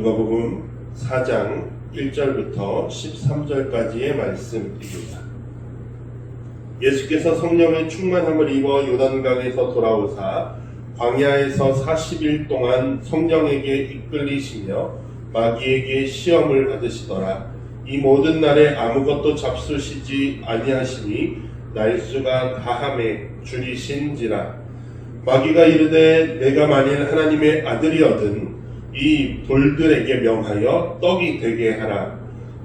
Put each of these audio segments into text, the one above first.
누가복음 4장 1절부터 13절까지의 말씀입니다. 예수께서 성령의 충만함을 입어 요단강에서 돌아오사 광야에서 40일 동안 성령에게 이끌리시며 마귀에게 시험을 받으시더라. 이 모든 날에 아무것도 잡수시지 아니하시니 날수가 다함에 줄이신지라. 마귀가 이르되 내가 만일 하나님의 아들이거든 이 돌들에게 명하여 떡이 되게 하라.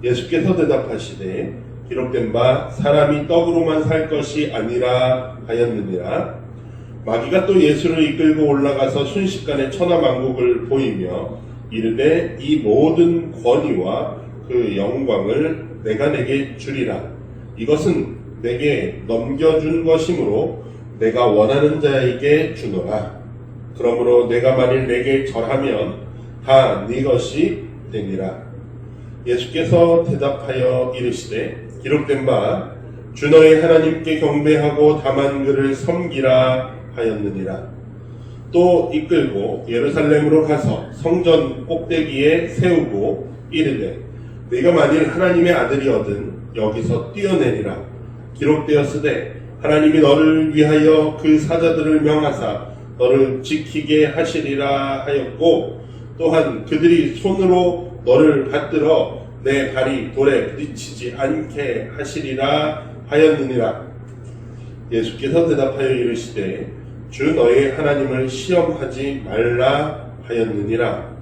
예수께서 대답하시되 기록된 바 사람이 떡으로만 살 것이 아니라 하였느니라. 마귀가 또 예수를 이끌고 올라가서 순식간에 천하만국을 보이며 이르되 이 모든 권위와 그 영광을 내가 내게 주리라. 이것은 내게 넘겨준 것이므로 내가 원하는 자에게 주노라. 그러므로 내가 만일 내게 절하면 다 네 것이 되니라. 예수께서 대답하여 이르시되 기록된 바 주 너의 하나님께 경배하고 다만 그를 섬기라 하였느니라. 또 이끌고 예루살렘으로 가서 성전 꼭대기에 세우고 이르되 네가 만일 하나님의 아들이거든 여기서 뛰어내리라. 기록되었으되 하나님이 너를 위하여 그 사자들을 명하사 너를 지키게 하시리라 하였고 또한 그들이 손으로 너를 받들어 내 발이 돌에 부딪히지 않게 하시리라 하였느니라. 예수께서 대답하여 이르시되 주 너의 하나님을 시험하지 말라 하였느니라.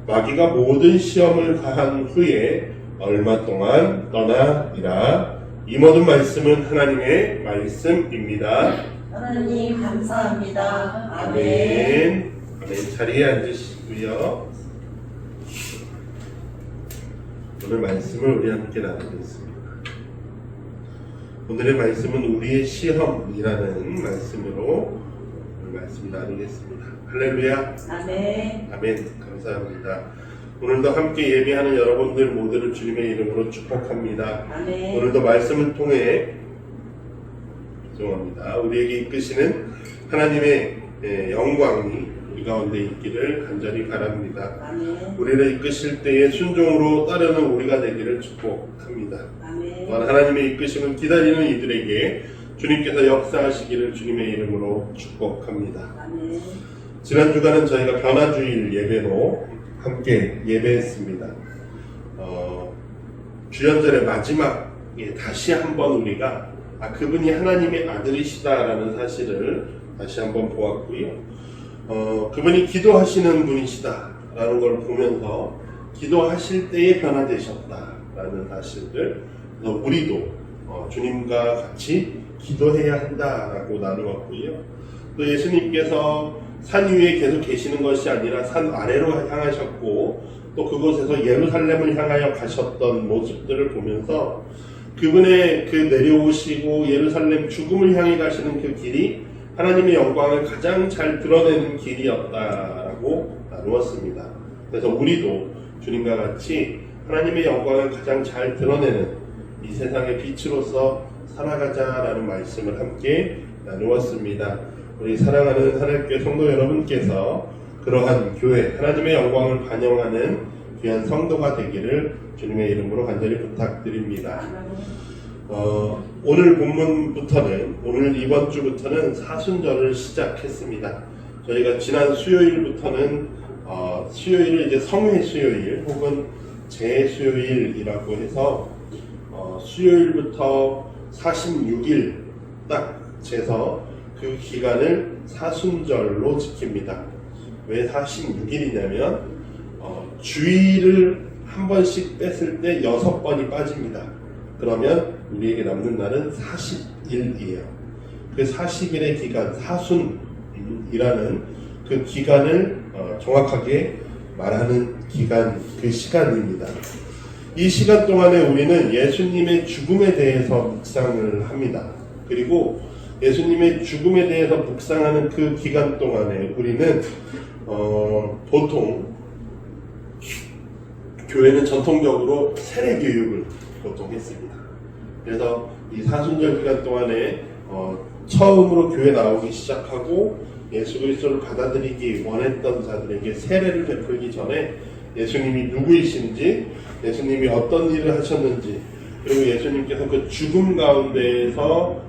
마귀가 모든 시험을 가한 후에 얼마 동안 떠나니라. 이 모든 말씀은 하나님의 말씀입니다. 하나님 감사합니다. 아멘. 아멘. 자리에 앉으시고요. 오늘 말씀을 우리 함께 나누겠습니다. 오늘의 말씀은 우리의 시험이라는 말씀으로 오늘 말씀 나누겠습니다. 할렐루야. 아멘. 아멘. 감사합니다. 오늘도 함께 예배하는 여러분들 모두를 주님의 이름으로 축복합니다. 아멘. 오늘도 말씀을 통해 죄송합니다. 우리에게 이끄시는 하나님의 영광이 우리 가운데 있기를 간절히 바랍니다. 아멘. 우리를 이끄실 때에 순종으로 따르는 우리가 되기를 축복합니다. 아멘. 또한 하나님의 이끄심을 기다리는 이들에게 주님께서 역사하시기를 주님의 이름으로 축복합니다. 아멘. 지난 주간은 저희가 변화주일 예배로 함께 예배했습니다. 주연절의 마지막에 다시 한번 우리가 그분이 하나님의 아들이시다라는 사실을 다시 한번 보았고요. 그분이 기도하시는 분이시다라는 걸 보면서 기도하실 때에 변화되셨다라는 사실을 우리도 주님과 같이 기도해야 한다라고 나누었고요. 또 예수님께서 산 위에 계속 계시는 것이 아니라 산 아래로 향하셨고 또 그곳에서 예루살렘을 향하여 가셨던 모습들을 보면서 그분의 그 내려오시고 예루살렘 죽음을 향해 가시는 그 길이 하나님의 영광을 가장 잘 드러내는 길이었다라고 나누었습니다. 그래서 우리도 주님과 같이 하나님의 영광을 가장 잘 드러내는 이 세상의 빛으로서 살아가자라는 말씀을 함께 나누었습니다. 우리 사랑하는 하나님께 성도 여러분께서 그러한 교회, 하나님의 영광을 반영하는 귀한 성도가 되기를 주님의 이름으로 간절히 부탁드립니다. 오늘 본문부터는, 오늘 이번 주부터는 사순절을 시작했습니다. 저희가 지난 수요일부터는 수요일을 이제 성회 수요일 혹은 재수요일이라고 해서 수요일부터 46일 딱 재서 그 기간을 사순절로 지킵니다. 왜 46일이냐면 주일을 한 번씩 뺐을 때 6번이 빠집니다. 그러면 우리에게 남는 날은 40일이에요. 그 40일의 기간, 사순이라는 그 기간을 정확하게 말하는 기간, 그 시간입니다. 이 시간 동안에 우리는 예수님의 죽음에 대해서 묵상을 합니다. 그리고 예수님의 죽음에 대해서 묵상하는 그 기간 동안에 우리는 보통 교회는 전통적으로 세례 교육을 보통 했습니다. 그래서 이 사순절 기간 동안에 처음으로 교회 나오기 시작하고 예수 그리스도를 받아들이기 원했던 자들에게 세례를 베풀기 전에 예수님이 누구이신지, 예수님이 어떤 일을 하셨는지, 그리고 예수님께서 그 죽음 가운데에서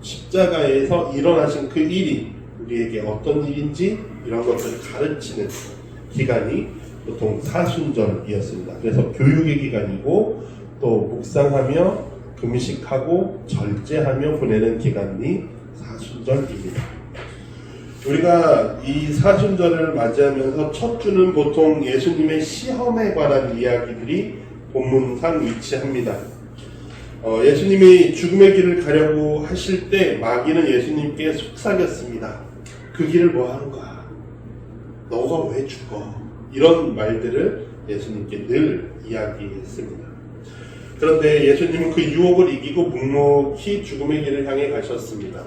십자가에서 일어나신 그 일이 우리에게 어떤 일인지 이런 것들을 가르치는 기간이 보통 사순절이었습니다. 그래서 교육의 기간이고 또 묵상하며 금식하고 절제하며 보내는 기간이 사순절입니다. 우리가 이 사순절을 맞이하면서 첫 주는 보통 예수님의 시험에 관한 이야기들이 본문상 위치합니다. 예수님이 죽음의 길을 가려고 하실 때 마귀는 예수님께 속삭였습니다. 그 길을 뭐 하는 거야? 너가 왜 죽어? 이런 말들을 예수님께 늘 이야기했습니다. 그런데 예수님은 그 유혹을 이기고 묵묵히 죽음의 길을 향해 가셨습니다.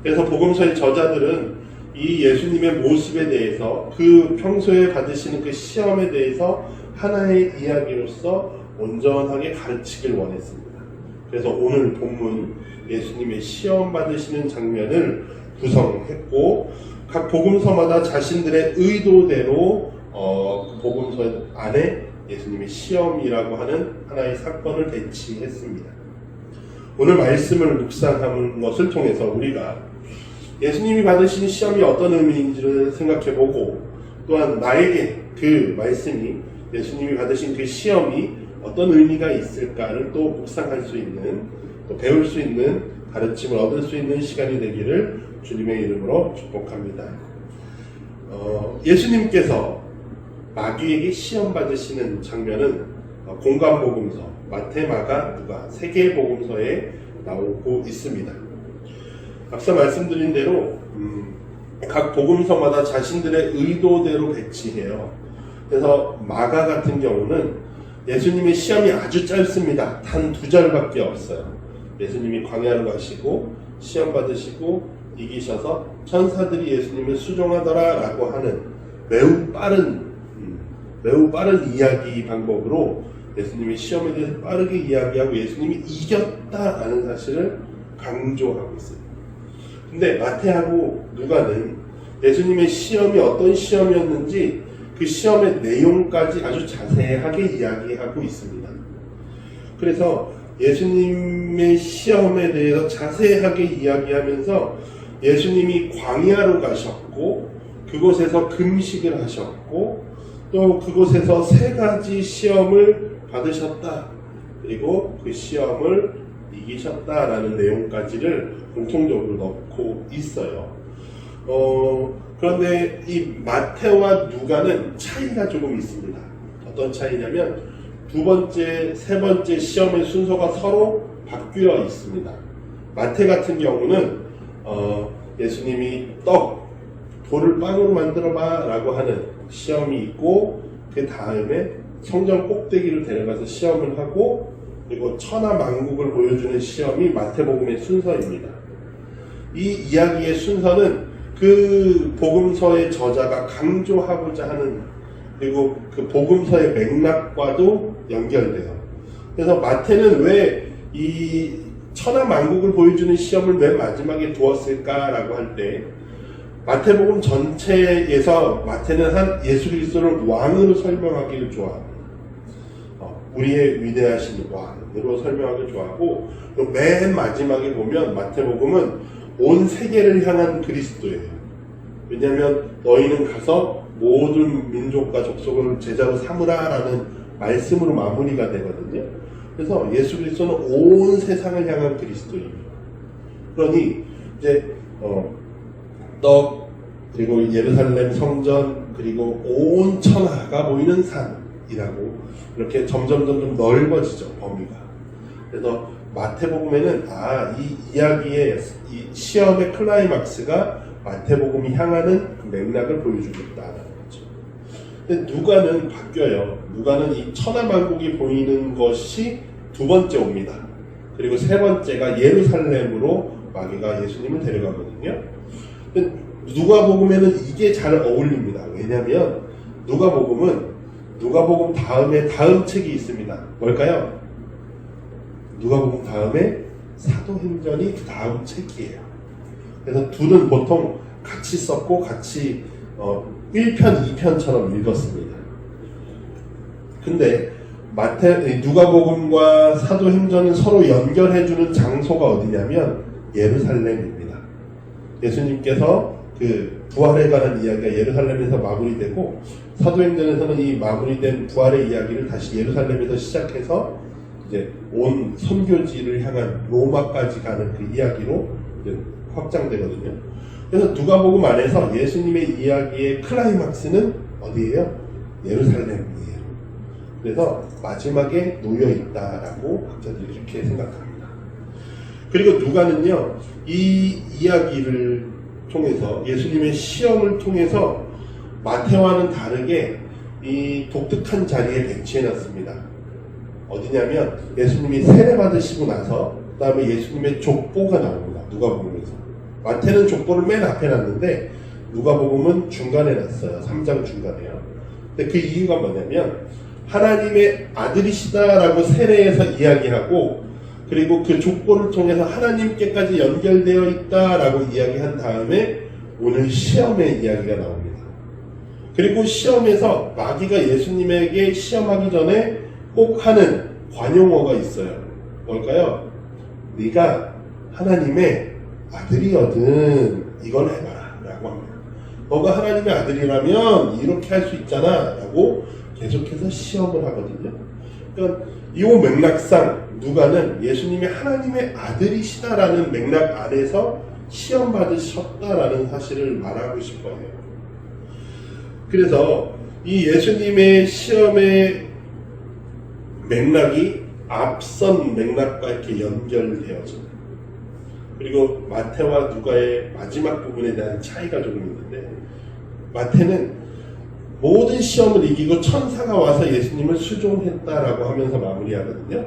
그래서 복음서의 저자들은 이 예수님의 모습에 대해서 그 평소에 받으시는 그 시험에 대해서 하나의 이야기로서 온전하게 가르치길 원했습니다. 그래서 오늘 본문 예수님의 시험 받으시는 장면을 구성했고 각 복음서마다 자신들의 의도대로 그 복음서 안에 예수님의 시험이라고 하는 하나의 사건을 배치했습니다. 오늘 말씀을 묵상하는 것을 통해서 우리가 예수님이 받으신 시험이 어떤 의미인지를 생각해보고 또한 나에게 그 말씀이 예수님이 받으신 그 시험이 어떤 의미가 있을까를 또 묵상할 수 있는 또 배울 수 있는 가르침을 얻을 수 있는 시간이 되기를 주님의 이름으로 축복합니다. 예수님께서 마귀에게 시험 받으시는 장면은 공관복음서, 마태, 마가, 누가 세 개의 복음서에 나오고 있습니다. 앞서 말씀드린 대로 각 복음서마다 자신들의 의도대로 배치해요. 그래서 마가 같은 경우는 예수님의 시험이 아주 짧습니다. 단 2절밖에 없어요. 예수님이 광야로 가시고 시험 받으시고 이기셔서 천사들이 예수님을 수종하더라 라고 하는 매우 빠른 이야기 방법으로 예수님의 시험에 대해서 빠르게 이야기하고 예수님이 이겼다라는 사실을 강조하고 있어요. 근데 마태하고 누가는 예수님의 시험이 어떤 시험이었는지 그 시험의 내용까지 아주 자세하게 이야기하고 있습니다. 그래서 예수님의 시험에 대해서 자세하게 이야기하면서 예수님이 광야로 가셨고 그곳에서 금식을 하셨고 또 그곳에서 3가지 시험을 받으셨다. 그리고 그 시험을 이기셨다라는 내용까지를 공통적으로 넣고 있어요. 그런데 이 마태와 누가는 차이가 조금 있습니다. 어떤 차이냐면 2번째, 3번째 시험의 순서가 서로 바뀌어 있습니다. 마태 같은 경우는 예수님이 돌을 빵으로 만들어봐 라고 하는 시험이 있고 그 다음에 성전 꼭대기를 데려가서 시험을 하고 그리고 천하만국을 보여주는 시험이 마태복음의 순서입니다. 이 이야기의 순서는 그 복음서의 저자가 강조하고자 하는 그리고 그 복음서의 맥락과도 연결돼요. 그래서 마태는 왜 이 천하만국을 보여주는 시험을 맨 마지막에 두었을까라고 할 때 마태복음 전체에서 마태는 한 예수 그리스도를 왕으로 설명하기를 좋아합니다. 우리의 위대하신 왕으로 설명하기를 좋아하고 맨 마지막에 보면 마태복음은 온 세계를 향한 그리스도예요. 왜냐하면 너희는 가서 모든 민족과 족속을 제자로 삼으라 라는 말씀으로 마무리가 되거든요. 그래서 예수 그리스도는 온 세상을 향한 그리스도예요. 그러니 이제 떡 그리고 예루살렘 성전 그리고 온 천하가 보이는 산이라고 이렇게 점점 넓어지죠, 범위가. 그래서 마태복음에는 이 이야기의 이 시험의 클라이막스가 마태복음이 향하는 그 맥락을 보여주고 있다는 거죠. 근데 누가는 바뀌어요. 누가는 이 천하만국이 보이는 것이 2번째 옵니다. 그리고 3번째가 예루살렘으로 마귀가 예수님을 데려가거든요. 근데 누가복음에는 이게 잘 어울립니다. 왜냐하면 누가복음 다음에 다음 책이 있습니다. 뭘까요? 누가복음 다음에 사도행전이 그 다음 책이에요. 그래서 둘은 보통 같이 썼고 같이 1편, 2편처럼 읽었습니다. 근데 누가복음과 사도행전은 서로 연결해주는 장소가 어디냐면 예루살렘입니다. 예수님께서 그 부활에 관한 이야기가 예루살렘에서 마무리되고 사도행전에서는 이 마무리된 부활의 이야기를 다시 예루살렘에서 시작해서 이제 온 선교지를 향한 로마까지 가는 그 이야기로 이제 확장되거든요. 그래서 누가복음 안에서 예수님의 이야기의 클라이막스는 어디예요? 예루살렘이에요. 그래서 마지막에 놓여 있다라고 학자들이 이렇게 생각합니다. 그리고 누가는요, 이 이야기를 통해서 예수님의 시험을 통해서 마태와는 다르게 이 독특한 자리에 배치해놨습니다. 어디냐면 예수님이 세례 받으시고 나서 그 다음에 예수님의 족보가 나옵니다. 누가복음에서. 마태는 족보를 맨 앞에 놨는데 누가복음은 중간에 놨어요. 3장 중간에요. 근데 그 이유가 뭐냐면 하나님의 아들이시다라고 세례에서 이야기하고 그리고 그 족보를 통해서 하나님께까지 연결되어 있다라고 이야기한 다음에 오늘 시험의 이야기가 나옵니다. 그리고 시험에서 마귀가 예수님에게 시험하기 전에 꼭 하는 관용어가 있어요. 뭘까요? 네가 하나님의 아들이거든 이건 해봐라 라고 합니다. 너가 하나님의 아들이라면 이렇게 할 수 있잖아 라고 계속해서 시험을 하거든요. 그러니까 이 맥락상 누가는 예수님이 하나님의 아들이시다라는 맥락 안에서 시험 받으셨다라는 사실을 말하고 싶어요. 그래서 이 예수님의 시험의 맥락이 앞선 맥락과 이렇게 연결되어집니다. 그리고 마태와 누가의 마지막 부분에 대한 차이가 조금 있는데 마태는 모든 시험을 이기고 천사가 와서 예수님을 수종했다라고 하면서 마무리하거든요.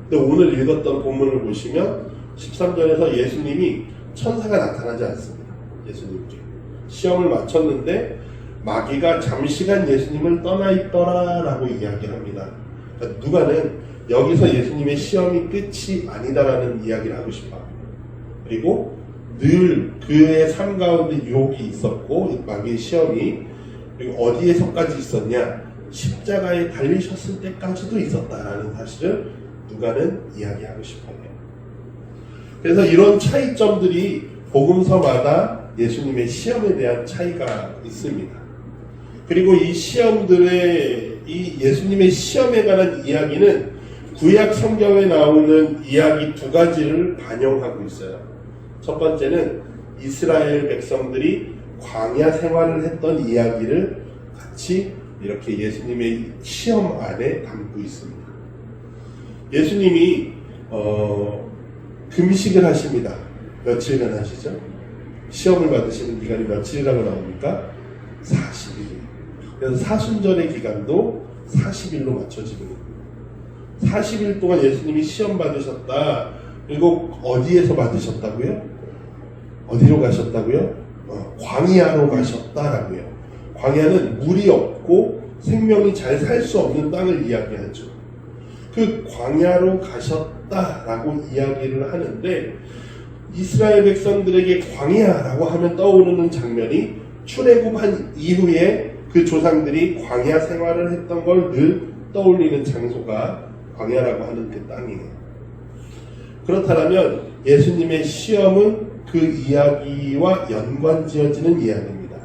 근데 오늘 읽었던 본문을 보시면 13절에서 예수님이 천사가 나타나지 않습니다. 예수님께 시험을 마쳤는데 마귀가 잠시간 예수님을 떠나 있더라라고 이야기합니다. 그러니까 누가는 여기서 예수님의 시험이 끝이 아니다라는 이야기를 하고 싶어요. 그리고 늘 그의 삶 가운데 유혹이 있었고 마귀의 시험이 그리고 어디에서까지 있었냐? 십자가에 달리셨을 때까지도 있었다라는 사실을 누가는 이야기하고 싶어요. 그래서 이런 차이점들이 복음서마다 예수님의 시험에 대한 차이가 있습니다. 그리고 이 시험들의 이 예수님의 시험에 관한 이야기는 구약 성경에 나오는 이야기 두 가지를 반영하고 있어요. 첫 번째는 이스라엘 백성들이 광야 생활을 했던 이야기를 같이 이렇게 예수님의 시험 안에 담고 있습니다. 예수님이 금식을 하십니다. 며칠간 하시죠? 시험을 받으시는 기간이 며칠이라고 나옵니까? 40일. 그래서 사순절의 기간도 40일로 맞춰지거든요. 40일 동안 예수님이 시험 받으셨다. 그리고 어디에서 받으셨다고요? 어디로 가셨다고요? 광야로 가셨다라고요. 광야는 물이 없고 생명이 잘 살 수 없는 땅을 이야기하죠. 그 광야로 가셨다라고 이야기를 하는데 이스라엘 백성들에게 광야라고 하면 떠오르는 장면이 출애굽한 이후에 그 조상들이 광야 생활을 했던 걸 늘 떠올리는 장소가 광야라고 하는 그 땅이에요. 그렇다면 예수님의 시험은 그 이야기와 연관지어지는 이야기입니다.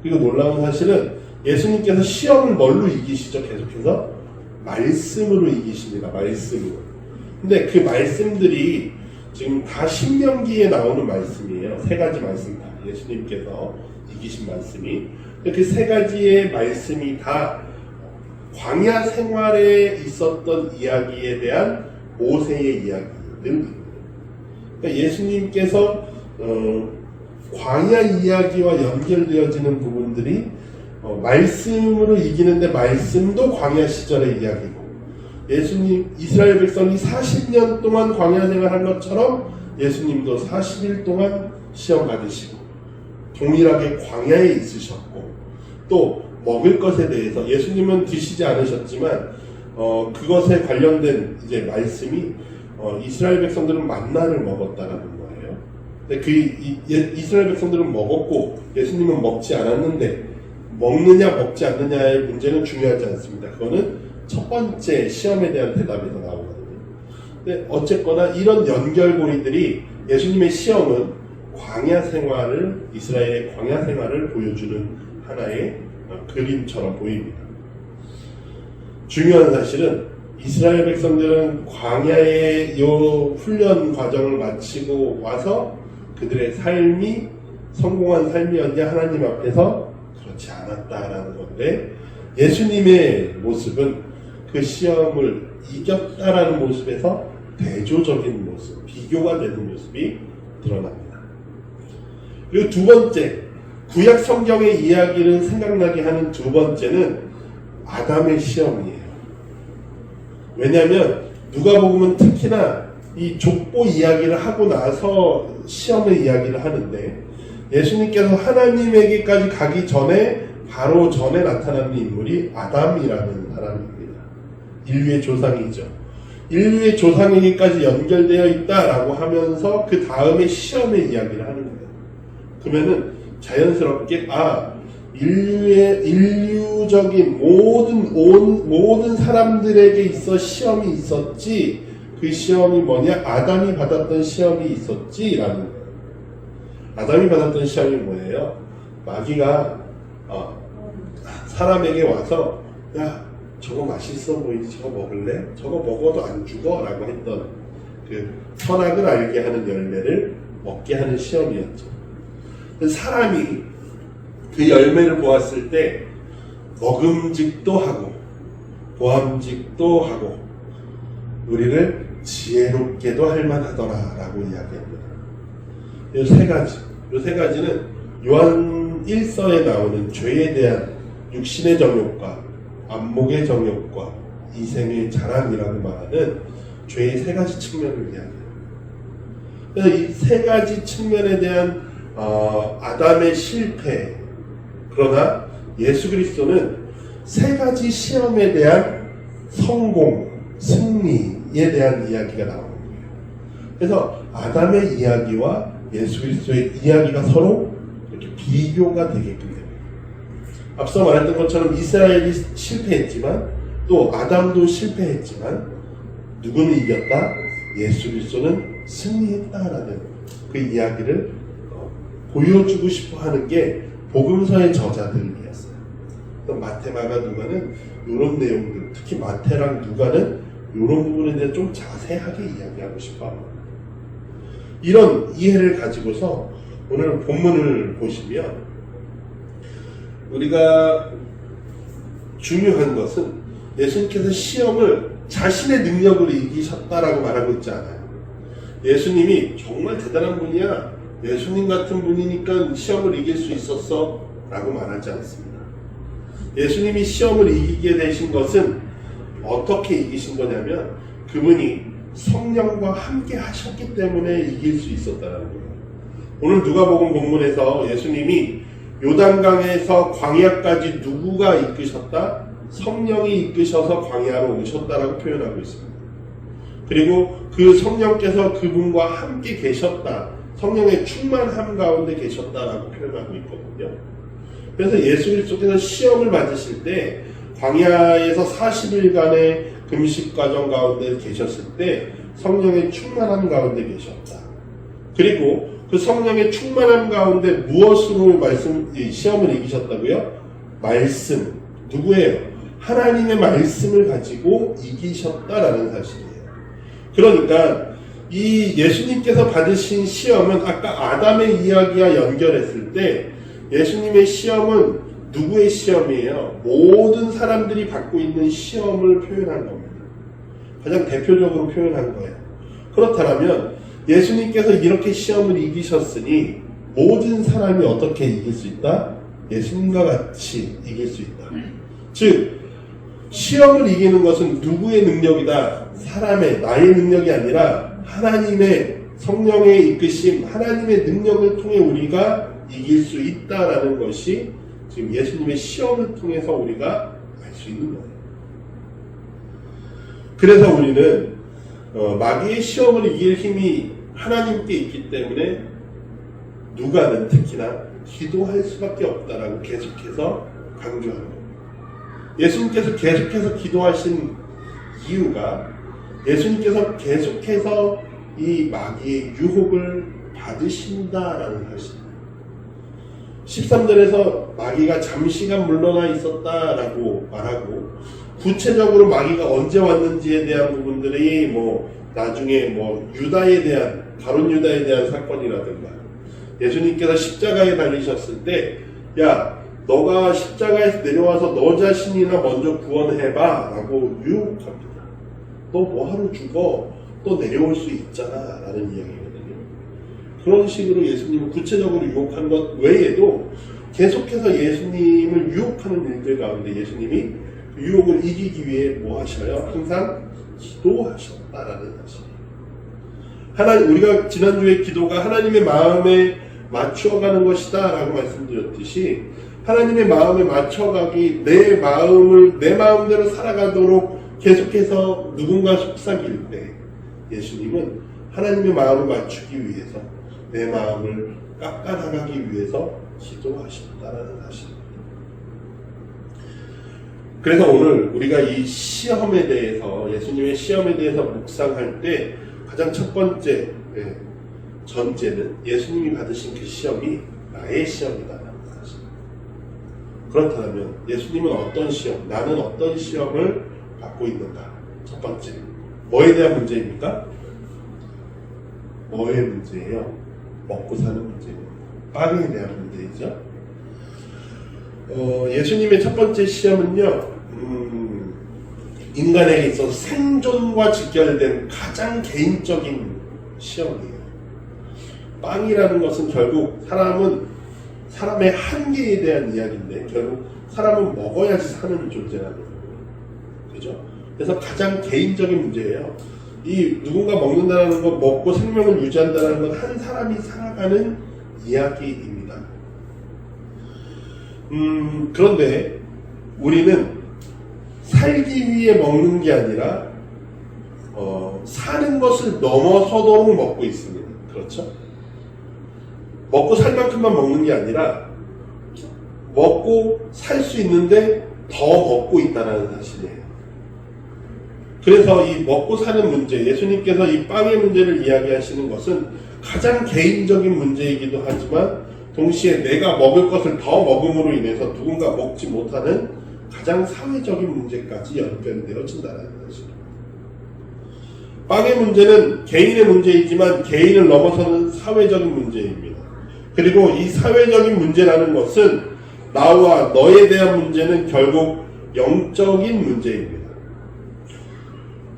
그리고 놀라운 사실은 예수님께서 시험을 뭘로 이기시죠? 계속해서 말씀으로 이기십니다. 말씀으로. 근데 그 말씀들이 지금 다 신명기에 나오는 말씀이에요. 세 가지 말씀 다 예수님께서 이기신 말씀이. 그 세 가지의 말씀이 다 광야 생활에 있었던 이야기에 대한 모세의 이야기들입니다. 그러니까 예수님께서 광야 이야기와 연결되어지는 부분들이 말씀으로 이기는데 말씀도 광야 시절의 이야기고 예수님 이스라엘 백성이 40년 동안 광야 생활한 것처럼 예수님도 40일 동안 시험 받으시고 동일하게 광야에 있으셨고 또 먹을 것에 대해서 예수님은 드시지 않으셨지만 그것에 관련된 이제 말씀이 이스라엘 백성들은 만나를 먹었다라는 거예요. 근데 이스라엘 백성들은 먹었고 예수님은 먹지 않았는데 먹느냐 먹지 않느냐의 문제는 중요하지 않습니다. 그거는 첫 번째 시험에 대한 대답에서 나오거든요. 근데 어쨌거나 이런 연결고리들이 예수님의 시험은 광야 생활을, 이스라엘의 광야 생활을 보여주는 하나의 그림처럼 보입니다. 중요한 사실은 이스라엘 백성들은 광야의 요 훈련 과정을 마치고 와서 그들의 삶이 성공한 삶이었냐 하나님 앞에서 그렇지 않았다라는 건데, 예수님의 모습은 그 시험을 이겼다라는 모습에서 대조적인 모습, 비교가 되는 모습이 드러납니다. 그리고 두 번째, 구약 성경의 이야기를 생각나게 하는 두 번째는 아담의 시험이에요. 왜냐하면 누가복음은 특히나 이 족보 이야기를 하고 나서 시험의 이야기를 하는데, 예수님께서 하나님에게까지 가기 전에 바로 전에 나타나는 인물이 아담이라는 사람입니다. 인류의 조상이죠. 인류의 조상에게까지 연결되어 있다라고 하면서 그 다음에 시험의 이야기를 하는 거예요. 그러면은 자연스럽게 인류적인 모든 사람들에게 있어 시험이 있었지, 그 시험이 뭐냐? 아담이 받았던 시험이 있었지라는 거예요. 아담이 받았던 시험이 뭐예요? 마귀가 사람에게 와서 야, 저거 맛있어 보이지? 저거 먹을래? 저거 먹어도 안 죽어? 라고 했던 그 선악을 알게 하는 열매를 먹게 하는 시험이었죠. 사람이 그 열매를 보았을 때 먹음직도 하고 보암직도 하고 우리를 지혜롭게도 할 만하더라 라고 이야기합니다. 이 세 가지는 요한 1서에 나오는 죄에 대한 육신의 정욕과 안목의 정욕과 이생의 자랑이라고 말하는 죄의 세 가지 측면을 이야기합니다. 그래서 이 세 가지 측면에 대한 아담의 실패, 그러나 예수 그리스도는 세 가지 시험에 대한 성공, 승리에 대한 이야기가 나오는 거예요. 그래서 아담의 이야기와 예수 그리스도의 이야기가 서로 이렇게 비교가 되게끔 됩니다. 앞서 말했던 것처럼 이스라엘이 실패했지만 또 아담도 실패했지만 누구는 이겼다? 예수 그리스도는 승리했다라는 그 이야기를 보여주고 싶어 하는 게 복음서의 저자들이었어요. 마태, 마가, 누가는 이런 내용들, 특히 마태랑 누가는 이런 부분에 대해 좀 자세하게 이야기하고 싶어 합니다. 이런 이해를 가지고서 오늘 본문을 보시면 우리가 중요한 것은 예수님께서 시험을 자신의 능력으로 이기셨다라고 말하고 있지 않아요. 예수님이 정말 대단한 분이야, 예수님 같은 분이니까 시험을 이길 수 있었어 라고 말하지 않습니다. 예수님이 시험을 이기게 되신 것은 어떻게 이기신 거냐면 그분이 성령과 함께 하셨기 때문에 이길 수 있었다는 거예요. 오늘 누가복음 본문에서 예수님이 요단강에서 광야까지 누구가 이끄셨다? 성령이 이끄셔서 광야로 오셨다라고 표현하고 있습니다. 그리고 그 성령께서 그분과 함께 계셨다, 성령의 충만함 가운데 계셨다라고 표현하고 있거든요. 그래서 예수 그리스도께서 시험을 받으실 때 광야에서 40일간의 금식 과정 가운데 계셨을 때 성령의 충만함 가운데 계셨다. 그리고 그 성령의 충만함 가운데 무엇으로 시험을 이기셨다고요? 말씀. 누구예요? 하나님의 말씀을 가지고 이기셨다라는 사실이에요. 그러니까 이 예수님께서 받으신 시험은 아까 아담의 이야기와 연결했을 때 예수님의 시험은 누구의 시험이에요? 모든 사람들이 받고 있는 시험을 표현한 겁니다. 가장 대표적으로 표현한 거예요. 그렇다면 예수님께서 이렇게 시험을 이기셨으니 모든 사람이 어떻게 이길 수 있다? 예수님과 같이 이길 수 있다. 즉 시험을 이기는 것은 누구의 능력이다? 나의 능력이 아니라 하나님의 성령의 이끄심, 하나님의 능력을 통해 우리가 이길 수 있다라는 것이 지금 예수님의 시험을 통해서 우리가 알 수 있는 거예요. 그래서 우리는 마귀의 시험을 이길 힘이 하나님께 있기 때문에 누가는 특히나 기도할 수밖에 없다라고 계속해서 강조하는 겁니다. 예수님께서 계속해서 기도하신 이유가 예수님께서 계속해서 이 마귀의 유혹을 받으신다라는 사실입니다. 13절에서 마귀가 잠시간 물러나 있었다라고 말하고, 구체적으로 마귀가 언제 왔는지에 대한 부분들이 나중에 유다에 대한, 가룟 유다에 대한 사건이라든가, 예수님께서 십자가에 달리셨을 때 야, 너가 십자가에서 내려와서 너 자신이나 먼저 구원해봐 라고 유혹합니다. 너 뭐하러 죽어? 또 내려올 수 있잖아 라는 이야기거든요. 그런 식으로 예수님을 구체적으로 유혹하는 것 외에도 계속해서 예수님을 유혹하는 일들 가운데 예수님이 유혹을 이기기 위해 뭐 하셔요? 항상 기도하셨다라는 사실이에요. 우리가 지난주에 기도가 하나님의 마음에 맞추어가는 것이다 라고 말씀드렸듯이, 하나님의 마음에 맞춰가기, 내 마음대로 살아가도록 계속해서 누군가 속삭일 때 예수님은 하나님의 마음을 맞추기 위해서, 내 마음을 깎아나가기 위해서 기도하셨다라는 사실입니다. 그래서 오늘 우리가 이 시험에 대해서, 예수님의 시험에 대해서 묵상할 때 가장 첫 번째 전제는 예수님이 받으신 그 시험이 나의 시험이다라는 사실. 그렇다면 예수님은 어떤 시험, 나는 어떤 시험을 받고 있는가? 첫 번째, 뭐에 대한 문제입니까? 뭐의 문제예요? 먹고 사는 문제입니다. 빵에 대한 문제이죠. 예수님의 첫 번째 시험은요, 인간에게 있어서 생존과 직결된 가장 개인적인 시험이에요. 빵이라는 것은 결국 사람의 한계에 대한 이야기인데, 결국 사람은 먹어야지 사는 존재라는 거예요. 그죠? 그래서 가장 개인적인 문제예요. 이 누군가 먹는다는 것, 먹고 생명을 유지한다는 건 한 사람이 살아가는 이야기입니다. 그런데 우리는 살기 위해 먹는 게 아니라 사는 것을 넘어서도록 먹고 있습니다. 그렇죠? 먹고 살 만큼만 먹는 게 아니라 먹고 살 수 있는데 더 먹고 있다는 사실이에요. 그래서 이 먹고 사는 문제, 예수님께서 이 빵의 문제를 이야기하시는 것은 가장 개인적인 문제이기도 하지만 동시에 내가 먹을 것을 더 먹음으로 인해서 누군가 먹지 못하는 가장 사회적인 문제까지 연결되어진다는 사실입니다. 빵의 문제는 개인의 문제이지만 개인을 넘어서는 사회적인 문제입니다. 그리고 이 사회적인 문제라는 것은 나와 너에 대한 문제는 결국 영적인 문제입니다.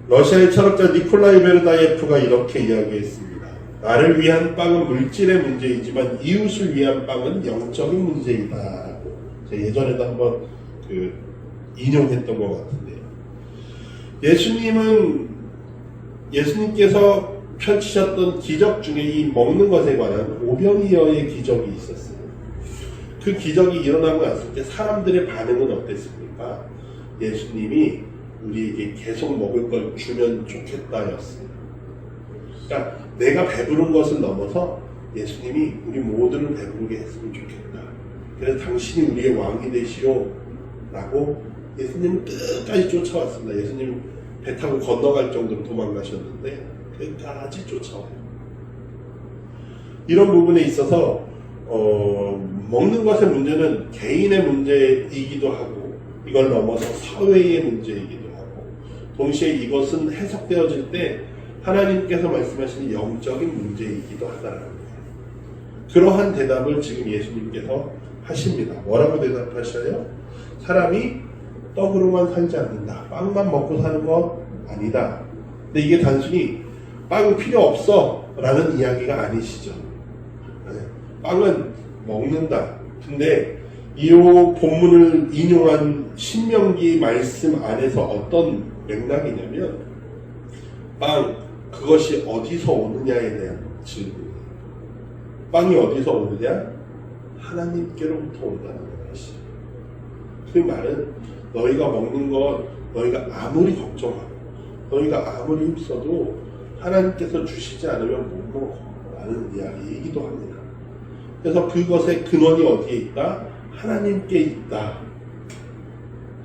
러시아의 철학자 니콜라이 베르다예프가 이렇게 이야기했습니다. 나를 위한 빵은 물질의 문제이지만 이웃을 위한 빵은 영적인 문제이다. 제가 예전에도 한번 인용했던 것 같은데요. 예수님께서 펼치셨던 기적 중에 이 먹는 것에 관한 오병이어의 기적이 있었어요. 그 기적이 일어나고 났을 때 사람들의 반응은 어땠습니까? 예수님이 우리에게 계속 먹을 걸 주면 좋겠다였어요. 그러니까 내가 배부른 것을 넘어서 예수님이 우리 모두를 배부르게 했으면 좋겠다. 그래서 당신이 우리의 왕이 되시오 라고 예수님은 끝까지 쫓아왔습니다. 예수님 배 타고 건너갈 정도로 도망가셨는데 끝까지 쫓아와요. 이런 부분에 있어서 먹는 것의 문제는 개인의 문제이기도 하고 이걸 넘어서 사회의 문제이기도 하고 동시에 이것은 해석되어질 때 하나님께서 말씀하시는 영적인 문제이기도 하다라는 거예요. 그러한 대답을 지금 예수님께서 하십니다. 뭐라고 대답하셔요? 사람이 떡으로만 살지 않는다. 빵만 먹고 사는 건 아니다. 근데 이게 단순히 빵은 필요 없어 라는 이야기가 아니시죠. 빵은 먹는다. 근데 이 본문을 인용한 신명기 말씀 안에서 어떤 맥락이냐면 그것이 어디서 오느냐에 대한 질문이에요. 빵이 어디서 오느냐? 하나님께로부터 온다는 것이. 그 말은 너희가 먹는 것, 너희가 아무리 걱정하고 너희가 아무리 힘써도 하나님께서 주시지 않으면 못 먹어라는 이야기이기도 합니다. 그래서 그것의 근원이 어디에 있다? 하나님께 있다.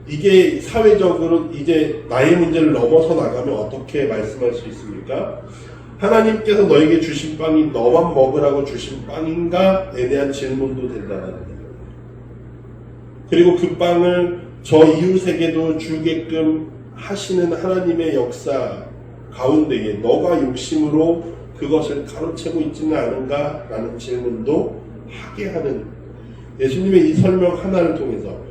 이게 사회적으로 이제 나의 문제를 넘어서 나가면 어떻게 말씀할 수 있습니까? 하나님께서 너에게 주신 빵이 너만 먹으라고 주신 빵인가에 대한 질문도 된다는 거예요. 그리고 그 빵을 저 이웃에게도 주게끔 하시는 하나님의 역사 가운데에 너가 욕심으로 그것을 가로채고 있지는 않은가? 라는 질문도 하게 하는 예수님의 이 설명 하나를 통해서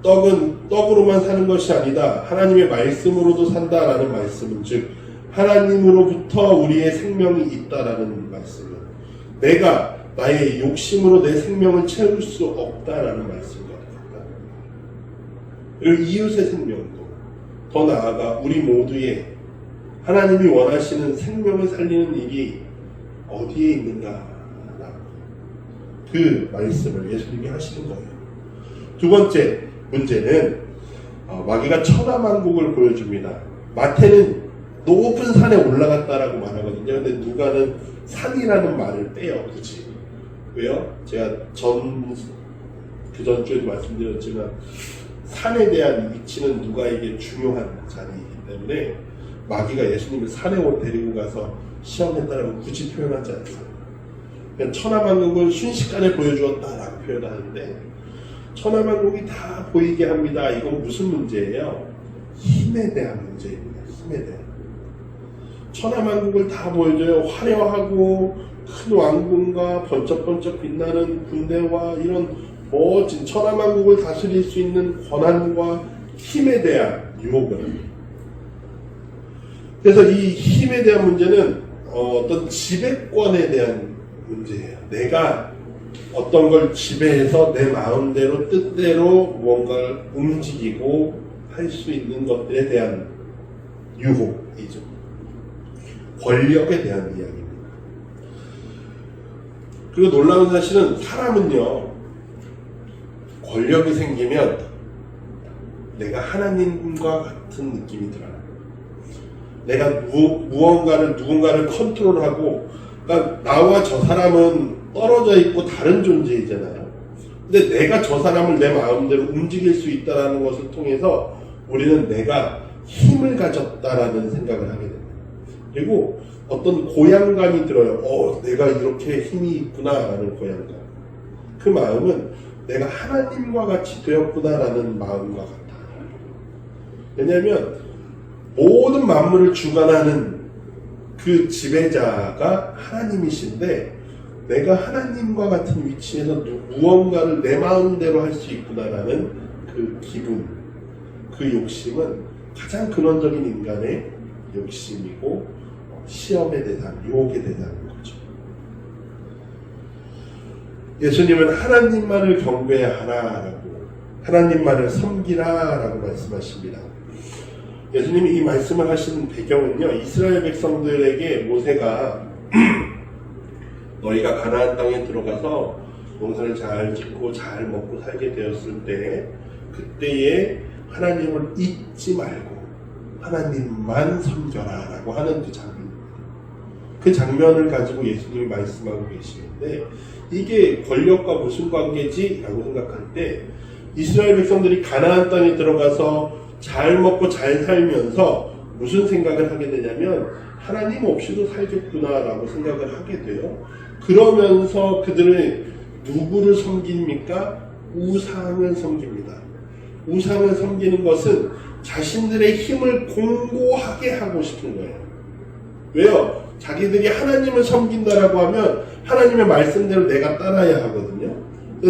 떡은 떡으로만 사는 것이 아니다. 하나님의 말씀으로도 산다라는 말씀은 즉 하나님으로부터 우리의 생명이 있다라는 말씀은 내가 나의 욕심으로 내 생명을 채울 수 없다라는 말씀인 것 같다. 그리고 이웃의 생명도 더 나아가 우리 모두의 하나님이 원하시는 생명을 살리는 일이 어디에 있는가? 그 말씀을 예수님이 하시는 거예요. 두 번째 문제는 마귀가 천하만국을 보여줍니다. 마태는 높은 산에 올라갔다라고 말하거든요. 근데 누가는 산이라는 말을 빼요. 굳이. 왜요? 제가 그 전주에도 말씀드렸지만 산에 대한 위치는 누가에게 중요한 자리이기 때문에 마귀가 예수님을 산에 데리고 가서 시험했다라고 굳이 표현하지 않습니다. 그냥 천하만국을 순식간에 보여주었다라고 표현하는데 천하만국이 다 보이게 합니다. 이건 무슨 문제예요? 힘에 대한 문제입니다. 힘에 대한. 천하만국을 다 보여줘요. 화려하고 큰 왕궁과 번쩍번쩍 빛나는 군대와 이런 멋진 천하만국을 다스릴 수 있는 권한과 힘에 대한 유혹을 합니다. 그래서 이 힘에 대한 문제는 어떤 지배권에 대한 문제예요. 내가 어떤 걸 지배해서 내 마음대로 뜻대로 무언가를 움직이고 할 수 있는 것들에 대한 유혹이죠. 권력에 대한 이야기입니다. 그리고 놀라운 사실은 사람은요, 권력이 생기면 내가 하나님과 같은 느낌이 들어요. 내가 누군가를 컨트롤하고, 그러니까 나와 저 사람은 떨어져 있고 다른 존재이잖아요. 근데 내가 저 사람을 내 마음대로 움직일 수 있다는 것을 통해서 우리는 내가 힘을 가졌다라는 생각을 하게 됩니다. 그리고 어떤 고향감이 들어요. 내가 이렇게 힘이 있구나라는 고향감. 그 마음은 내가 하나님과 같이 되었구나라는 마음과 같아요. 왜냐하면 모든 만물을 주관하는 그 지배자가 하나님이신데 내가 하나님과 같은 위치에서 무언가를 내 마음대로 할 수 있구나라는 그 기분, 그 욕심은 가장 근원적인 인간의 욕심이고 시험의 대상, 유혹의 대상인 거죠. 예수님은 하나님만을 경배하라라고, 하나님만을 섬기라라고 말씀하십니다. 예수님이 이 말씀을 하시는 배경은요, 이스라엘 백성들에게 모세가 너희가 가나안 땅에 들어가서 농사를 잘 짓고 잘 먹고 살게 되었을 때 그때에 하나님을 잊지 말고 하나님만 섬겨라 라고 하는 그 장면입니다. 그 장면을 가지고 예수님이 말씀하고 계시는데 이게 권력과 무슨 관계지? 라고 생각할 때 이스라엘 백성들이 가나안 땅에 들어가서 잘 먹고 잘 살면서 무슨 생각을 하게 되냐면 하나님 없이도 살겠구나 라고 생각을 하게 돼요. 그러면서 그들은 누구를 섬깁니까? 우상을 섬깁니다. 우상을 섬기는 것은 자신들의 힘을 공고하게 하고 싶은 거예요. 왜요? 자기들이 하나님을 섬긴다라고 하면 하나님의 말씀대로 내가 따라야 하거든요.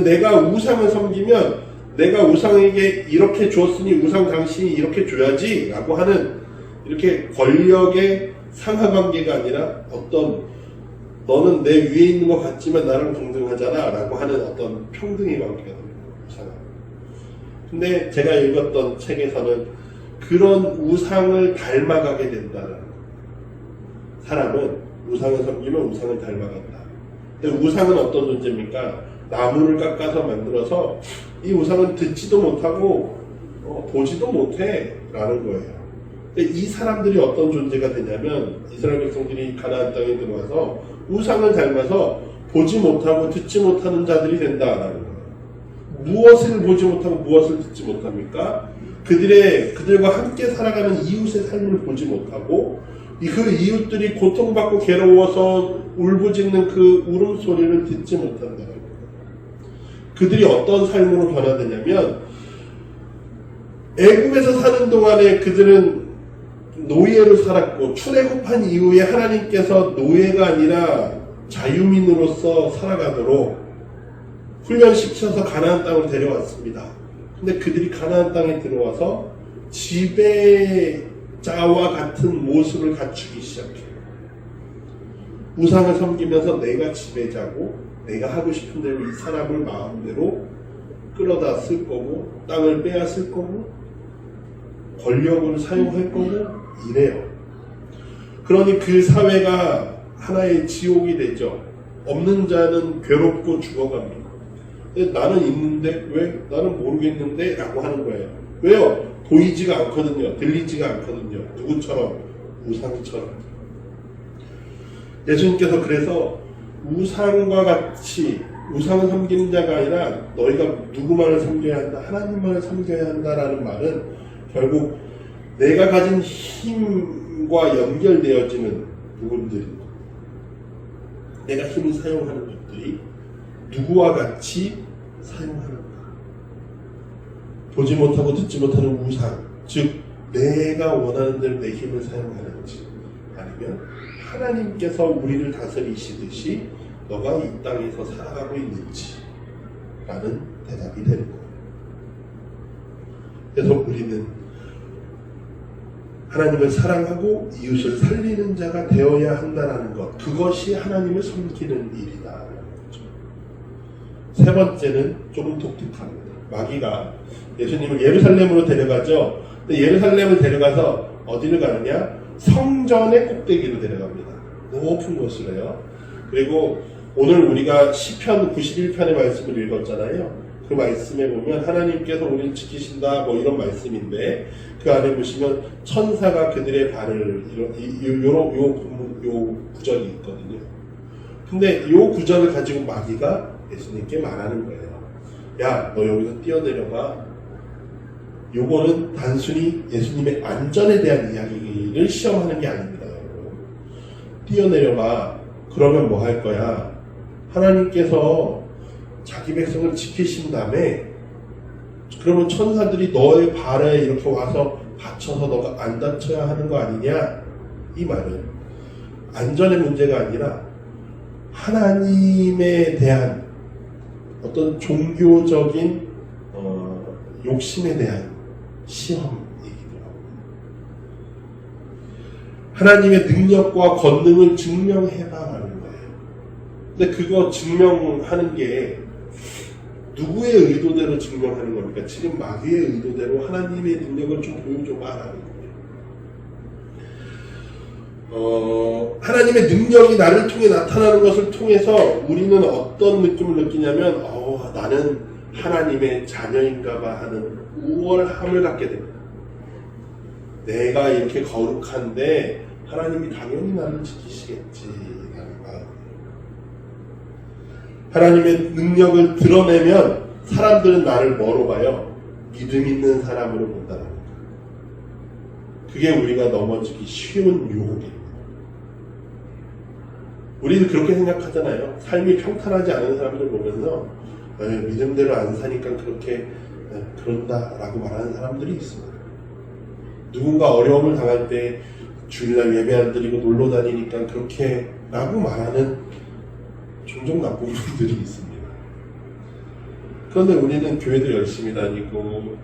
내가 우상을 섬기면 내가 우상에게 이렇게 줬으니 우상 당신이 이렇게 줘야지 라고 하는 이렇게 권력의 상하관계가 아니라 어떤 너는 내 위에 있는 것 같지만 나랑 동등하잖아 라고 하는 어떤 평등의 관계가 됩니다. 근데 제가 읽었던 책에서는 그런 우상을 닮아가게 된다는 사람은 우상을 섬기면 우상을 닮아간다. 근데 우상은 어떤 존재입니까? 나무를 깎아서 만들어서 이 우상은 듣지도 못하고 보지도 못해 라는 거예요. 근데 이 사람들이 어떤 존재가 되냐면 이스라엘 백성들이 가나안 땅에 들어와서 우상을 닮아서 보지 못하고 듣지 못하는 자들이 된다라는 거예요. 무엇을 보지 못하고 무엇을 듣지 못합니까? 그들과 함께 살아가는 이웃의 삶을 보지 못하고 그 이웃들이 고통받고 괴로워서 울부짖는 그 울음소리를 듣지 못한다는 거예요. 그들이 어떤 삶으로 변화되냐면 애굽에서 사는 동안에 그들은 노예로 살았고 출애굽한 이후에 하나님께서 노예가 아니라 자유민으로서 살아가도록 훈련시켜서 가나안 땅으로 데려왔습니다. 근데 그들이 가나안 땅에 들어와서 지배자와 같은 모습을 갖추기 시작해요. 우상을 섬기면서 내가 지배자고 내가 하고 싶은 대로 이 사람을 마음대로 끌어다 쓸 거고 땅을 빼앗을 거고 권력을 사용할 거고 이래요. 그러니 그 사회가 하나의 지옥이 되죠. 없는 자는 괴롭고 죽어갑니다. 나는 있는데 왜? 나는 모르겠는데 라고 하는 거예요. 왜요? 보이지가 않거든요. 들리지가 않거든요. 누구처럼? 우상처럼. 예수님께서 그래서 우상과 같이 우상을 섬기는 자가 아니라 너희가 누구만을 섬겨야 한다, 하나님만을 섬겨야 한다라는 말은 결국 내가 가진 힘과 연결되어지는 부분들이 내가 힘을 사용하는 것들이 누구와 같이 사용하는가. 보지 못하고 듣지 못하는 우상, 즉 내가 원하는 대로 내 힘을 사용하는지 아니면 하나님께서 우리를 다스리시듯이 너가 이 땅에서 살아가고 있는지 라는 대답이 되는 거예요. 그래서 우리는 하나님을 사랑하고 이웃을 살리는 자가 되어야 한다는 것, 그것이 하나님을 섬기는 일이다. 세 번째는 조금 독특합니다. 마귀가 예수님을 예루살렘으로 데려가죠. 근데 예루살렘을 데려가서 어디를 가느냐? 성전의 꼭대기로 데려갑니다. 높은 곳으로 해요. 그리고 오늘 우리가 시편 91편의 말씀을 읽었잖아요. 그 말씀에 보면 하나님께서 우리를 지키신다 뭐 이런 말씀인데 그 안에 보시면 천사가 그들의 발을 요 구절이 있거든요. 근데 요 구절을 가지고 마귀가 예수님께 말하는 거예요. 야, 너 여기서 뛰어내려가. 요거는 단순히 예수님의 안전에 대한 이야기를 시험하는 게 아닙니다. 여러분. 뛰어내려가. 그러면 뭐 할 거야? 하나님께서 자기 백성을 지키신 다음에 그러면 천사들이 너의 발에 이렇게 와서 받쳐서 너가 안 다쳐야 하는 거 아니냐? 이 말은 안전의 문제가 아니라 하나님에 대한 어떤 종교적인 욕심에 대한 시험이기도 하고 하나님의 능력과 권능을 증명해봐라는 거예요. 근데 그거 증명하는 게 누구의 의도대로 증명하는 겁니까? 지금 마귀의 의도대로 하나님의 능력을 좀 보여줘봐라는 거예요. 하나님의 능력이 나를 통해 나타나는 것을 통해서 우리는 어떤 느낌을 느끼냐면 나는 하나님의 자녀인가봐 하는 우월함을 갖게 됩니다. 내가 이렇게 거룩한데 하나님이 당연히 나를 지키시겠지라는 마음. 하나님의 능력을 드러내면 사람들은 나를 뭐로 봐요? 믿음 있는 사람으로 본다는 거예요. 그게 우리가 넘어지기 쉬운 유혹입니다. 우리는 그렇게 생각하잖아요. 삶이 평탄하지 않은 사람들 보면서 믿음대로 안 사니까 그렇게 그런다라고 말하는 사람들이 있습니다. 누군가 어려움을 당할 때 주일날 예배 안 드리고 놀러 다니니까 그렇게 라고 말하는 종종 나쁜 분들이 있습니다. 그런데 우리는 교회도 열심히 다니고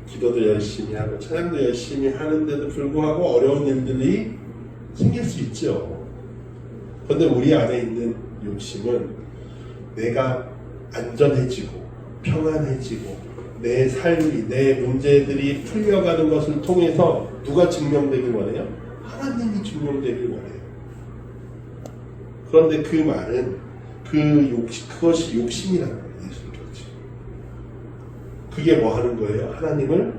기도도 열심히 하고 찬양도 열심히 하는데도 불구하고 어려운 일들이 생길 수 있죠. 그런데 우리 안에 있는 욕심은 내가 안전해지고 평안해지고 내 삶이 내 문제들이 풀려가는 것을 통해서 누가 증명되길 원해요? 하나님이 증명되길 원해요. 그런데 그 말은 그것이 욕심이라는 거예요. 예수님께서. 그게 뭐 하는 거예요? 하나님을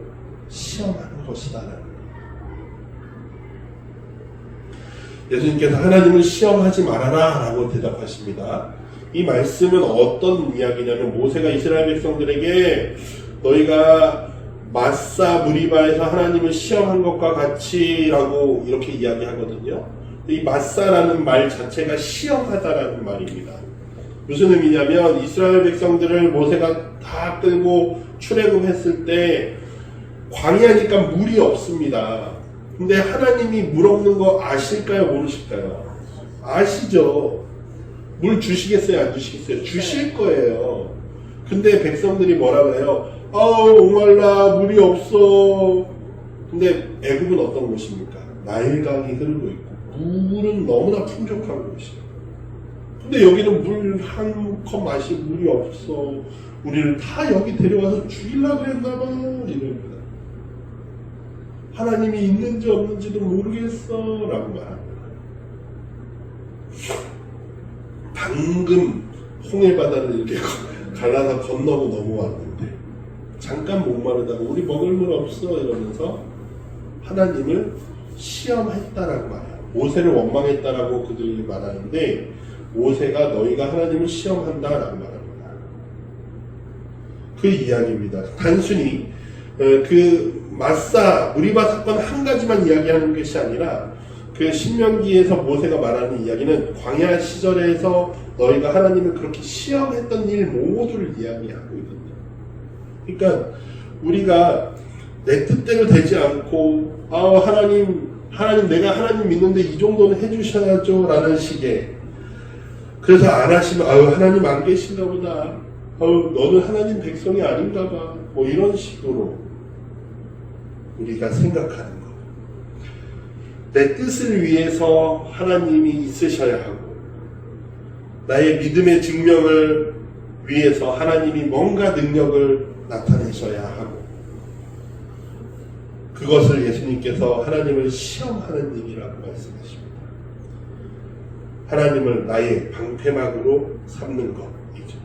시험하는 것이다라는 거예요. 예수님께서 하나님을 시험하지 말아라 라고 대답하십니다. 이 말씀은 어떤 이야기냐면 모세가 이스라엘 백성들에게 너희가 마사 무리바에서 하나님을 시험한 것과 같이라고 이렇게 이야기하거든요. 이 마사라는 말 자체가 시험하다라는 말입니다. 무슨 의미냐면 이스라엘 백성들을 모세가 다 끌고 출애굽했을 때 광야니까 물이 없습니다. 근데 하나님이 물 없는 거 아실까요? 모르실까요? 아시죠? 물 주시겠어요? 안 주시겠어요? 주실 거예요. 근데 백성들이 뭐라 그래요? 아우 목말라 물이 없어. 근데 애굽은 어떤 곳입니까? 나일강이 흐르고 있고 물은 너무나 풍족한 곳이에요. 근데 여기는 물 한 컵 마실 물이 없어. 우리를 다 여기 데려와서 죽이려고 그랬나봐. 이럽니다. 하나님이 있는지 없는지도 모르겠어 라고 말합니다. 방금 홍해바다를 이렇게 갈라서 건너고 넘어왔는데 잠깐 목마르다고 우리 먹을 물 없어 이러면서 하나님을 시험했다라고 말해요. 모세를 원망했다라고 그들이 말하는데 모세가 너희가 하나님을 시험한다라고 말합니다. 그 이야기입니다. 단순히 그 마사 무리바 사건 한 가지만 이야기하는 것이 아니라 그 신명기에서 모세가 말하는 이야기는 광야 시절에서 너희가 하나님을 그렇게 시험했던 일 모두를 이야기하고 있거든요. 그러니까 우리가 내 뜻대로 되지 않고 하나님 내가 하나님 믿는데 이 정도는 해주셔야죠 라는 식의 그래서 안 하시면 하나님 안 계신가 보다 너는 하나님 백성이 아닌가 봐 뭐 이런 식으로 우리가 생각하는 것 내 뜻을 위해서 하나님이 있으셔야 하고 나의 믿음의 증명을 위해서 하나님이 뭔가 능력을 나타내셔야 하고 그것을 예수님께서 하나님을 시험하는 일이라고 말씀하십니다. 하나님을 나의 방패막으로 삼는 것이죠.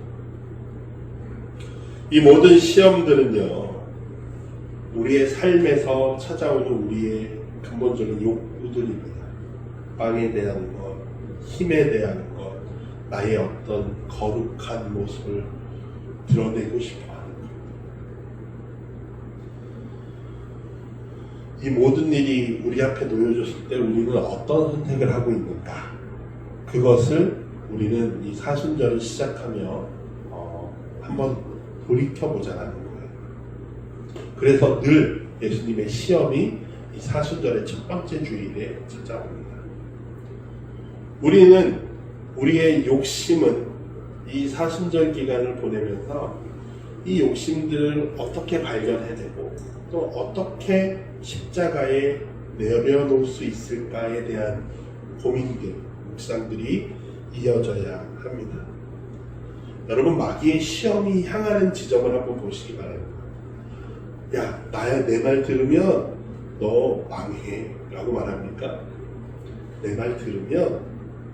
이 모든 시험들은요 우리의 삶에서 찾아오는 우리의 근본적인 욕구들입니다. 빵에 대한 것, 힘에 대한 것, 나의 어떤 거룩한 모습을 드러내고 싶어 하는 것. 이 모든 일이 우리 앞에 놓여졌을 때 우리는 어떤 선택을 하고 있는가? 그것을 우리는 이 사순절을 시작하며 한번 돌이켜보자는 거예요. 그래서 늘 예수님의 시험이 이 사순절의 첫 번째 주일에 찾아옵니다. 우리는 우리의 욕심은 이 사순절 기간을 보내면서 이 욕심들을 어떻게 발견해내고 또 어떻게 십자가에 내려놓을 수 있을까에 대한 고민들, 묵상들이 이어져야 합니다. 여러분 마귀의 시험이 향하는 지점을 한번 보시기 바랍니다. 야, 나야 내 말 들으면 너 망해 라고 말합니까? 내 말 들으면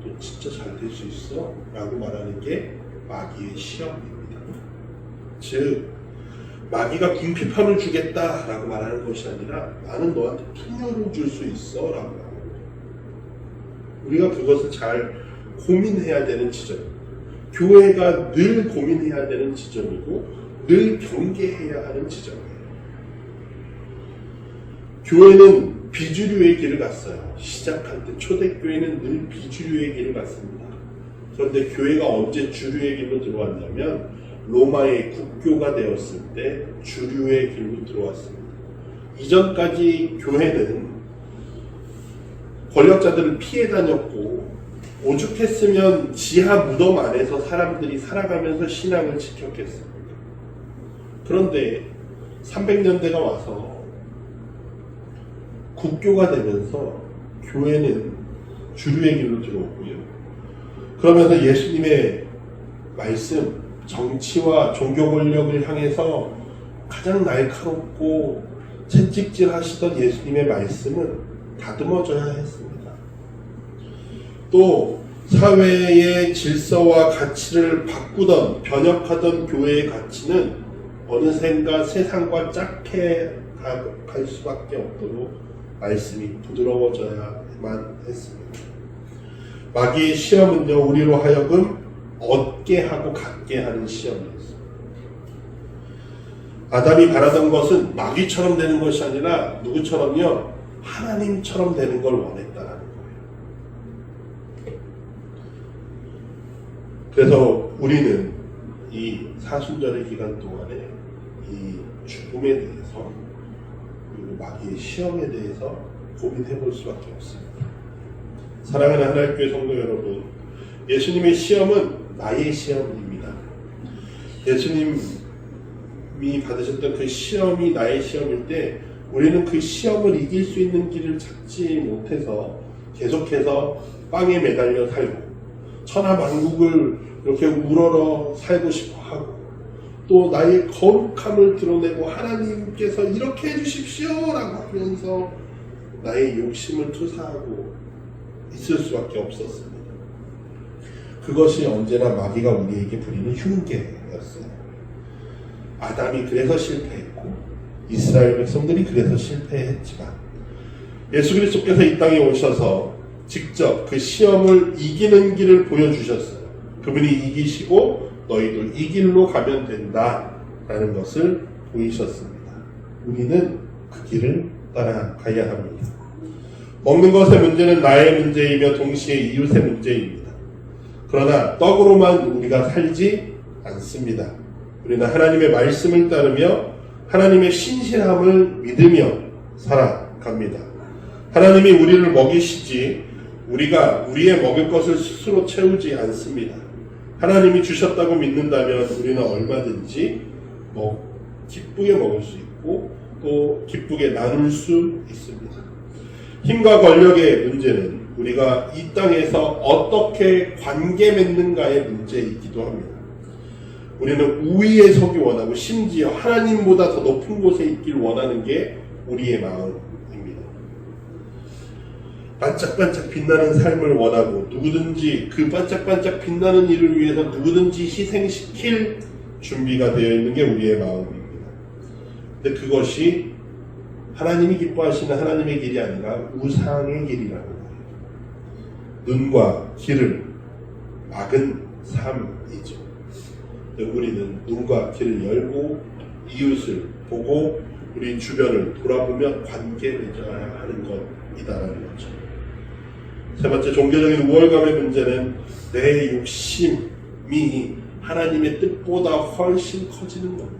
너 진짜 잘 될 수 있어 라고 말하는 게 마귀의 시험입니다. 즉 마귀가 궁핍함을 주겠다 라고 말하는 것이 아니라 나는 너한테 풍요를 줄 수 있어 라고 말합니다. 우리가 그것을 잘 고민해야 되는 지점입니다. 교회가 늘 고민해야 되는 지점이고 늘 경계해야 하는 지점이에요. 교회는 비주류의 길을 갔어요. 시작할 때 초대교회는 늘 비주류의 길을 갔습니다. 그런데 교회가 언제 주류의 길로 들어왔냐면 로마의 국교가 되었을 때 주류의 길로 들어왔습니다. 이전까지 교회는 권력자들을 피해 다녔고 오죽했으면 지하 무덤 안에서 사람들이 살아가면서 신앙을 지켰겠습니까? 그런데 300년대가 와서 국교가 되면서 교회는 주류의 길로 들어오고요. 그러면서 예수님의 말씀, 정치와 종교 권력을 향해서 가장 날카롭고 채찍질 하시던 예수님의 말씀은 다듬어져야 했습니다. 또 사회의 질서와 가치를 바꾸던 변혁하던 교회의 가치는 어느샌가 세상과 짝해 갈 수밖에 없도록 말씀이 부드러워져야만 했습니다. 마귀의 시험은요 우리로 하여금 얻게 하고 갖게 하는 시험이었습니다. 아담이 바라던 것은 마귀처럼 되는 것이 아니라 누구처럼요? 하나님처럼 되는 걸 원했다라는 거예요. 그래서 우리는 이 사순절의 기간 동안에 이 죽음에 대해서 그리고 마귀의 시험에 대해서 고민해 볼 수밖에 없습니다. 사랑하는 하나님교회 성도 여러분, 예수님의 시험은 나의 시험입니다. 예수님이 받으셨던 그 시험이 나의 시험일 때 우리는 그 시험을 이길 수 있는 길을 찾지 못해서 계속해서 빵에 매달려 살고 천하만국을 이렇게 우러러 살고 싶어 하고 또 나의 거룩함을 드러내고 하나님께서 이렇게 해주십시오 라고 하면서 나의 욕심을 투사하고 있을 수밖에 없었습니다. 그것이 언제나 마귀가 우리에게 부리는 흉계였어요. 아담이 그래서 실패했고 이스라엘 백성들이 그래서 실패했지만 예수 그리스도께서 이 땅에 오셔서 직접 그 시험을 이기는 길을 보여주셨어요. 그분이 이기시고 너희도 이 길로 가면 된다라는 것을 보이셨습니다. 우리는 그 길을 따라가야 합니다. 먹는 것의 문제는 나의 문제이며 동시에 이웃의 문제입니다. 그러나 떡으로만 우리가 살지 않습니다. 우리는 하나님의 말씀을 따르며 하나님의 신실함을 믿으며 살아갑니다. 하나님이 우리를 먹이시지 우리가 우리의 먹을 것을 스스로 채우지 않습니다. 하나님이 주셨다고 믿는다면 우리는 얼마든지 기쁘게 먹을 수 있고 또 기쁘게 나눌 수 있습니다. 힘과 권력의 문제는 우리가 이 땅에서 어떻게 관계 맺는가의 문제이기도 합니다. 우리는 우위에 서기 원하고 심지어 하나님보다 더 높은 곳에 있길 원하는 게 우리의 마음입니다. 반짝반짝 빛나는 삶을 원하고 누구든지 그 반짝반짝 빛나는 일을 위해서 누구든지 희생시킬 준비가 되어 있는 게 우리의 마음입니다. 근데 그것이 하나님이 기뻐하시는 하나님의 길이 아니라 우상의 길이라는 거예요. 눈과 귀를 막은 삶이죠. 우리는 눈과 귀를 열고 이웃을 보고 우리 주변을 돌아보며 관계 맺어야 하는 것이다라는 거죠. 세 번째, 종교적인 우월감의 문제는 내 욕심이 하나님의 뜻보다 훨씬 커지는 겁니다.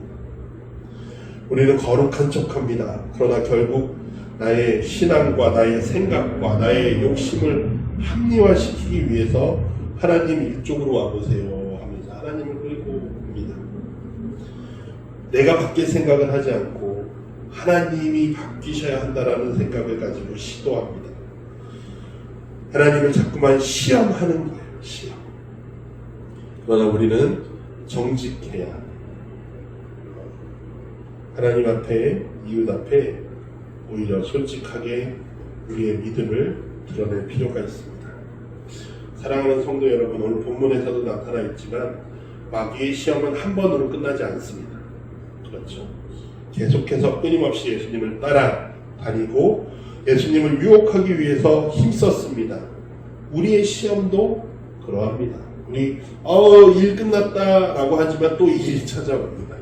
우리는 거룩한 척합니다. 그러나 결국 나의 신앙과 나의 생각과 나의 욕심을 합리화시키기 위해서 하나님 이쪽으로 와보세요 하면서 하나님을 끌고 옵니다. 내가 바뀔 생각을 하지 않고 하나님이 바뀌셔야 한다라는 생각을 가지고 시도합니다. 하나님을 자꾸만 시험하는 거예요. 시험. 그러나 우리는 정직해야 합니다. 하나님 앞에, 이웃 앞에 오히려 솔직하게 우리의 믿음을 드러낼 필요가 있습니다. 사랑하는 성도 여러분, 오늘 본문에서도 나타나 있지만 마귀의 시험은 한 번으로 끝나지 않습니다. 그렇죠? 계속해서 끊임없이 예수님을 따라다니고 예수님을 유혹하기 위해서 힘썼습니다. 우리의 시험도 그러합니다. 우리 일 끝났다라고 하지만 또 일 찾아옵니다.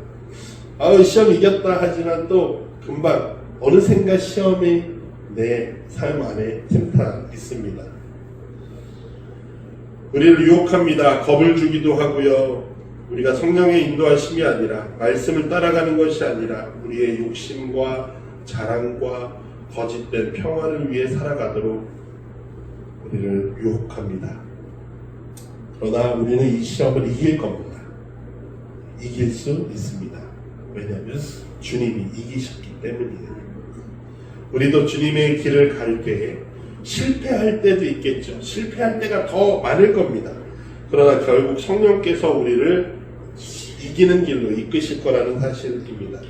시험 이겼다 하지만 또 금방 어느샌가 시험이 내 삶 안에 틈타 있습니다. 우리를 유혹합니다. 겁을 주기도 하고요. 우리가 성령의 인도하심이 아니라 말씀을 따라가는 것이 아니라 우리의 욕심과 자랑과 거짓된 평화를 위해 살아가도록 우리를 유혹합니다. 그러나 우리는 이 시험을 이길 겁니다. 이길 수 있습니다. 왜냐하면 주님이 이기셨기 때문이에요. 우리도 주님의 길을 갈 때에 실패할 때도 있겠죠. 실패할 때가 더 많을 겁니다. 그러나 결국 성령께서 우리를 이기는 길로 이끄실 거라는 사실입니다.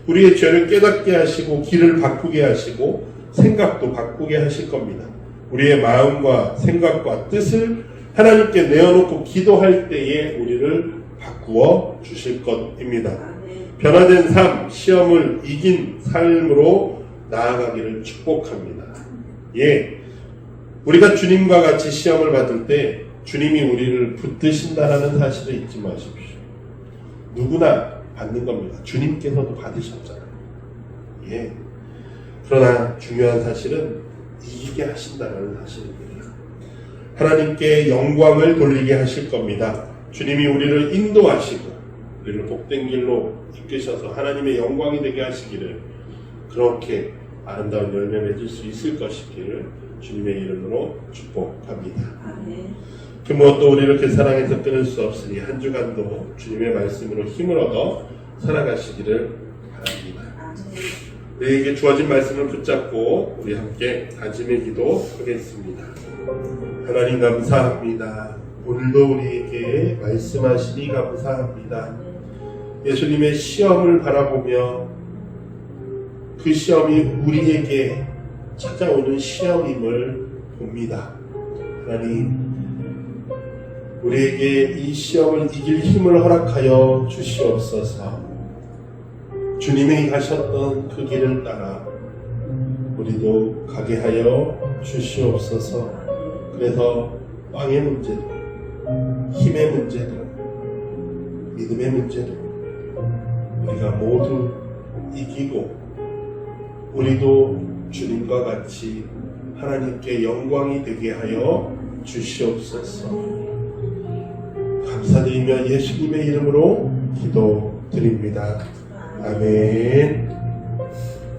우리의 죄를 깨닫게 하시고 길을 바꾸게 하시고 생각도 바꾸게 하실 겁니다. 우리의 마음과 생각과 뜻을 하나님께 내어놓고 기도할 때에 우리를 바꾸어 주실 것입니다. 변화된 삶, 시험을 이긴 삶으로 나아가기를 축복합니다. 우리가 주님과 같이 시험을 받을 때 주님이 우리를 붙드신다라는 사실을 잊지 마십시오. 누구나 받는 겁니다. 주님께서도 받으셨잖아요. 예. 그러나 중요한 사실은 이기게 하신다는 사실입니다. 하나님께 영광을 돌리게 하실 겁니다. 주님이 우리를 인도하시고 우리를 복된 길로 이끄셔서 하나님의 영광이 되게 하시기를, 그렇게 아름다운 열매 맺을 수 있을 것이기를 주님의 이름으로 축복합니다. 아멘. 그 무엇도 우리를 그 사랑에서 끊을 수 없으니 한 주간도 주님의 말씀으로 힘을 얻어 살아가시기를 바랍니다. 아멘. 너희에게 주어진 말씀을 붙잡고 우리 함께 다짐의 기도 하겠습니다. 하나님 감사합니다. 오늘도 우리에게 말씀하시니 감사합니다. 예수님의 시험을 바라보며 그 시험이 우리에게 찾아오는 시험임을 봅니다. 하나님, 우리에게 이 시험을 이길 힘을 허락하여 주시옵소서. 주님이 가셨던 그 길을 따라 우리도 가게 하여 주시옵소서. 그래서 빵의 문제도, 힘의 문제도, 믿음의 문제도 우리가 모두 이기고 우리도 주님과 같이 하나님께 영광이 되게 하여 주시옵소서. 감사드리며 예수님의 이름으로 기도드립니다. 아멘.